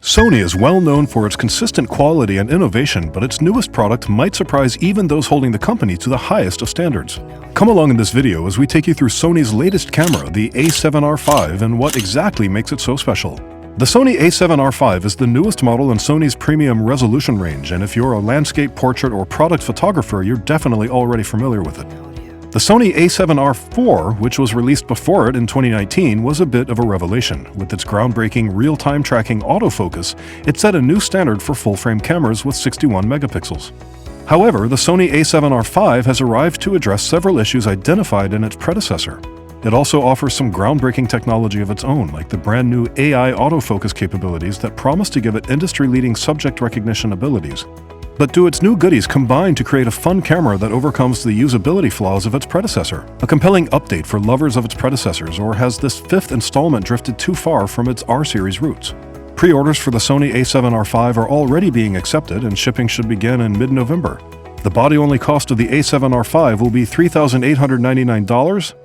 Sony is well known for its consistent quality and innovation, but its newest product might surprise even those holding the company to the highest of standards. Come along in this video as we take you through Sony's latest camera, the A7R V, and what exactly makes it so special. The Sony A7R V is the newest model in Sony's premium resolution range, and if you're a landscape, portrait, or product photographer, you're definitely already familiar with it. The Sony A7R IV, which was released before it in 2019, was a bit of a revelation. With its groundbreaking real-time tracking autofocus, it set a new standard for full-frame cameras with 61 megapixels. However, the Sony A7R V has arrived to address several issues identified in its predecessor. It also offers some groundbreaking technology of its own, like the brand new Ai Autofocus capabilities that promise to give it industry-leading subject recognition abilities. But do its new goodies combine to create a fun camera that overcomes the usability flaws of its predecessor? A compelling update for lovers of its predecessors, or has this fifth installment drifted too far from its R-series roots? Pre-orders for the Sony A7R V are already being accepted, and shipping should begin in mid-November. The body-only cost of the A7R V will be $3,899,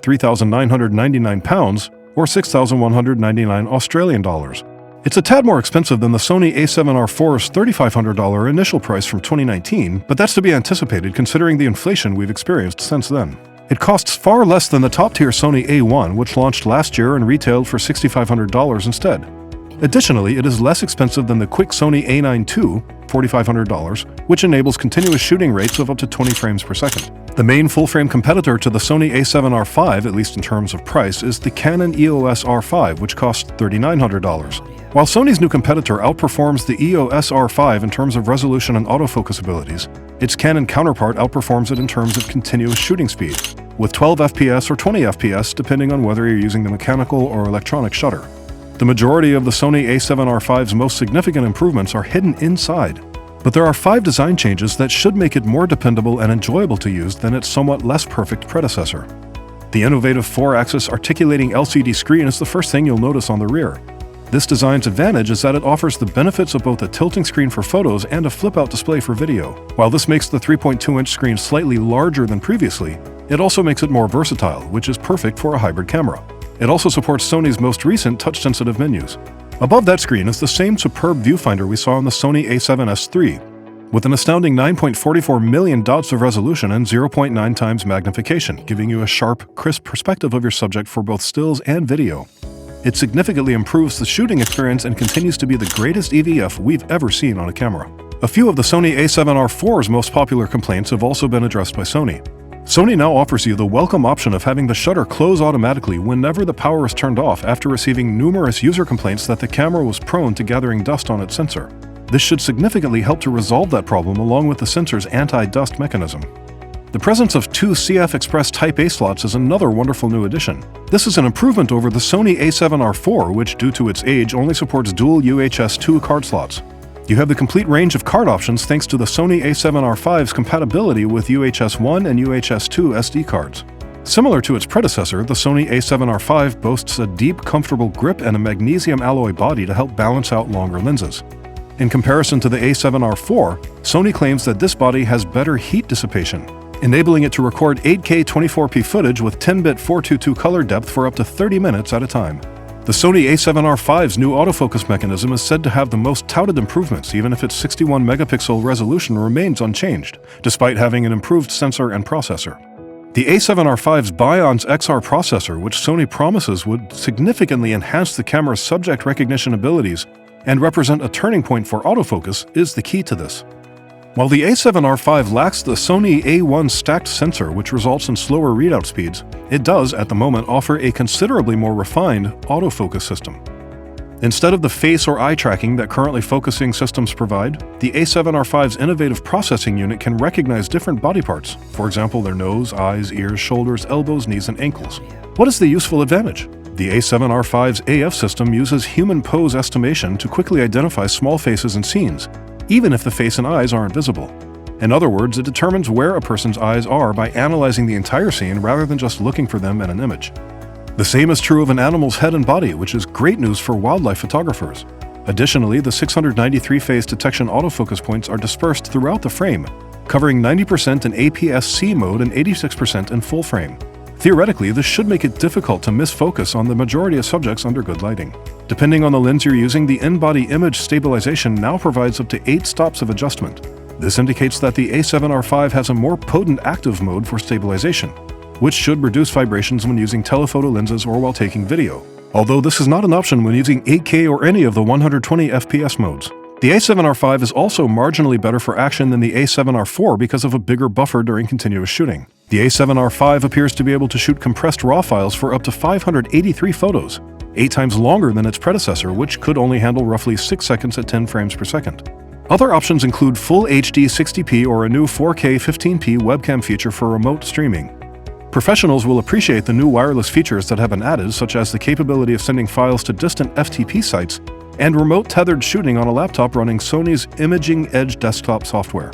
£3,999, or £6,199 Australian dollars. It's a tad more expensive than the Sony A7R IV's $3,500 initial price from 2019, but that's to be anticipated considering the inflation we've experienced since then. It costs far less than the top-tier Sony A1, which launched last year and retailed for $6,500 instead. Additionally, it is less expensive than the quick Sony A9 II, $4,500, which enables continuous shooting rates of up to 20 frames per second. The main full-frame competitor to the Sony A7R V, at least in terms of price, is the Canon EOS R5, which costs $3,900. While Sony's new competitor outperforms the EOS R5 in terms of resolution and autofocus abilities, its Canon counterpart outperforms it in terms of continuous shooting speed, with 12 FPS or 20 FPS depending on whether you're using the mechanical or electronic shutter. The majority of the Sony A7R V's most significant improvements are hidden inside, but there are 5 design changes that should make it more dependable and enjoyable to use than its somewhat less perfect predecessor. The innovative 4-axis articulating LCD screen is the first thing you'll notice on the rear. This design's advantage is that it offers the benefits of both a tilting screen for photos and a flip-out display for video. While this makes the 3.2-inch screen slightly larger than previously, it also makes it more versatile, which is perfect for a hybrid camera. It also supports Sony's most recent touch-sensitive menus. Above that screen is the same superb viewfinder we saw on the Sony A7S III, with an astounding 9.44 million dots of resolution and 0.9 times magnification, giving you a sharp, crisp perspective of your subject for both stills and video. It significantly improves the shooting experience and continues to be the greatest EVF we've ever seen on a camera. A few of the Sony A7R IV's most popular complaints have also been addressed by Sony. Sony now offers you the welcome option of having the shutter close automatically whenever the power is turned off after receiving numerous user complaints that the camera was prone to gathering dust on its sensor. This should significantly help to resolve that problem along with the sensor's anti-dust mechanism. The presence of 2 CF Express Type A slots is another wonderful new addition. This is an improvement over the Sony A7R IV, which due to its age only supports dual UHS 2 card slots. You have the complete range of card options thanks to the Sony A7R V's compatibility with UHS 1 and UHS 2 SD cards. Similar to its predecessor, the Sony A7R V boasts a deep, comfortable grip and a magnesium alloy body to help balance out longer lenses. In comparison to the A7R IV, Sony claims that this body has better heat dissipation, enabling it to record 8K 24p footage with 10-bit 422 color depth for up to 30 minutes at a time. The Sony A7R V's new autofocus mechanism is said to have the most touted improvements, even if its 61 megapixel resolution remains unchanged, despite having an improved sensor and processor. The A7R V's Bionz XR processor, which Sony promises would significantly enhance the camera's subject recognition abilities and represent a turning point for autofocus, is the key to this. While the A7R V lacks the Sony A1 stacked sensor, which results in slower readout speeds, it does, at the moment, offer a considerably more refined autofocus system. Instead of the face or eye tracking that currently focusing systems provide, the A7R V's innovative processing unit can recognize different body parts, for example their nose, eyes, ears, shoulders, elbows, knees, and ankles. What is the useful advantage? The A7R V's AF system uses human pose estimation to quickly identify small faces and scenes, even if the face and eyes aren't visible. In other words, it determines where a person's eyes are by analyzing the entire scene rather than just looking for them in an image. The same is true of an animal's head and body, which is great news for wildlife photographers. Additionally, the 693-phase detection autofocus points are dispersed throughout the frame, covering 90% in APS-C mode and 86% in full frame. Theoretically, this should make it difficult to miss focus on the majority of subjects under good lighting. Depending on the lens you're using, the in-body image stabilization now provides up to 8 stops of adjustment. This indicates that the A7R V has a more potent active mode for stabilization, which should reduce vibrations when using telephoto lenses or while taking video. Although this is not an option when using 8K or any of the 120 FPS modes. The A7R V is also marginally better for action than the A7R IV because of a bigger buffer during continuous shooting. The A7R V appears to be able to shoot compressed RAW files for up to 583 photos, 8 times longer than its predecessor, which could only handle roughly 6 seconds at 10 frames per second. Other options include Full HD 60p or a new 4K 15p webcam feature for remote streaming. Professionals will appreciate the new wireless features that have been added, such as the capability of sending files to distant FTP sites and remote tethered shooting on a laptop running Sony's Imaging Edge desktop software.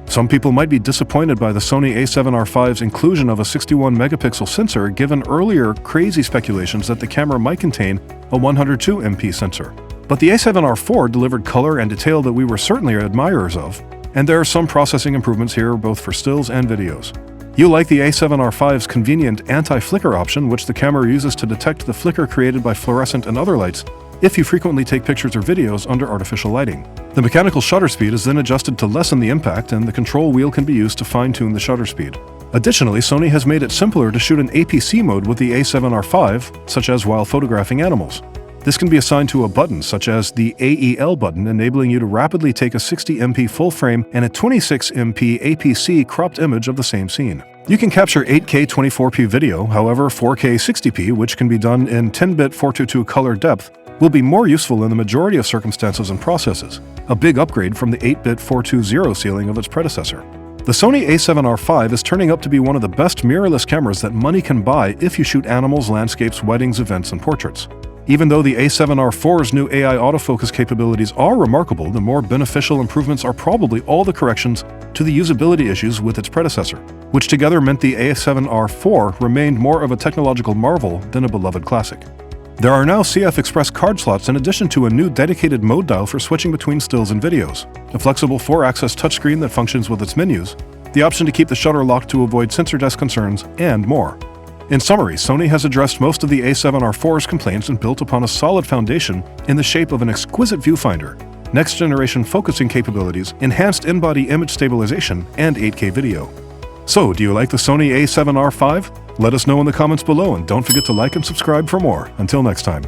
Some people might be disappointed by the Sony A7R V's inclusion of a 61-megapixel sensor, given earlier crazy speculations that the camera might contain a 102MP sensor. But the A7R IV delivered color and detail that we were certainly admirers of, and there are some processing improvements here both for stills and videos. You'll like the A7R V's convenient anti-flicker option, which the camera uses to detect the flicker created by fluorescent and other lights if you frequently take pictures or videos under artificial lighting. The mechanical shutter speed is then adjusted to lessen the impact, and the control wheel can be used to fine-tune the shutter speed. Additionally, Sony has made it simpler to shoot in APC mode with the A7R V, such as while photographing animals. This can be assigned to a button, such as the AEL button, enabling you to rapidly take a 60MP full-frame and a 26MP APC cropped image of the same scene. You can capture 8K 24p video, however 4K 60p, which can be done in 10-bit 422 color depth, will be more useful in the majority of circumstances and processes, a big upgrade from the 8-bit 420 ceiling of its predecessor. The Sony A7R V is turning up to be one of the best mirrorless cameras that money can buy if you shoot animals, landscapes, weddings, events, and portraits. Even though the A7R IV's new Ai Autofocus capabilities are remarkable, the more beneficial improvements are probably all the corrections to the usability issues with its predecessor, which together meant the A7R IV remained more of a technological marvel than a beloved classic. There are now CF Express card slots in addition to a new dedicated mode dial for switching between stills and videos, a flexible 4-axis touchscreen that functions with its menus, the option to keep the shutter locked to avoid sensor desk concerns, and more. In summary, Sony has addressed most of the A7R IV's complaints and built upon a solid foundation in the shape of an exquisite viewfinder, next-generation focusing capabilities, enhanced in-body image stabilization, and 8K video. So, do you like the Sony A7R V? Let us know in the comments below, and don't forget to like and subscribe for more. Until next time.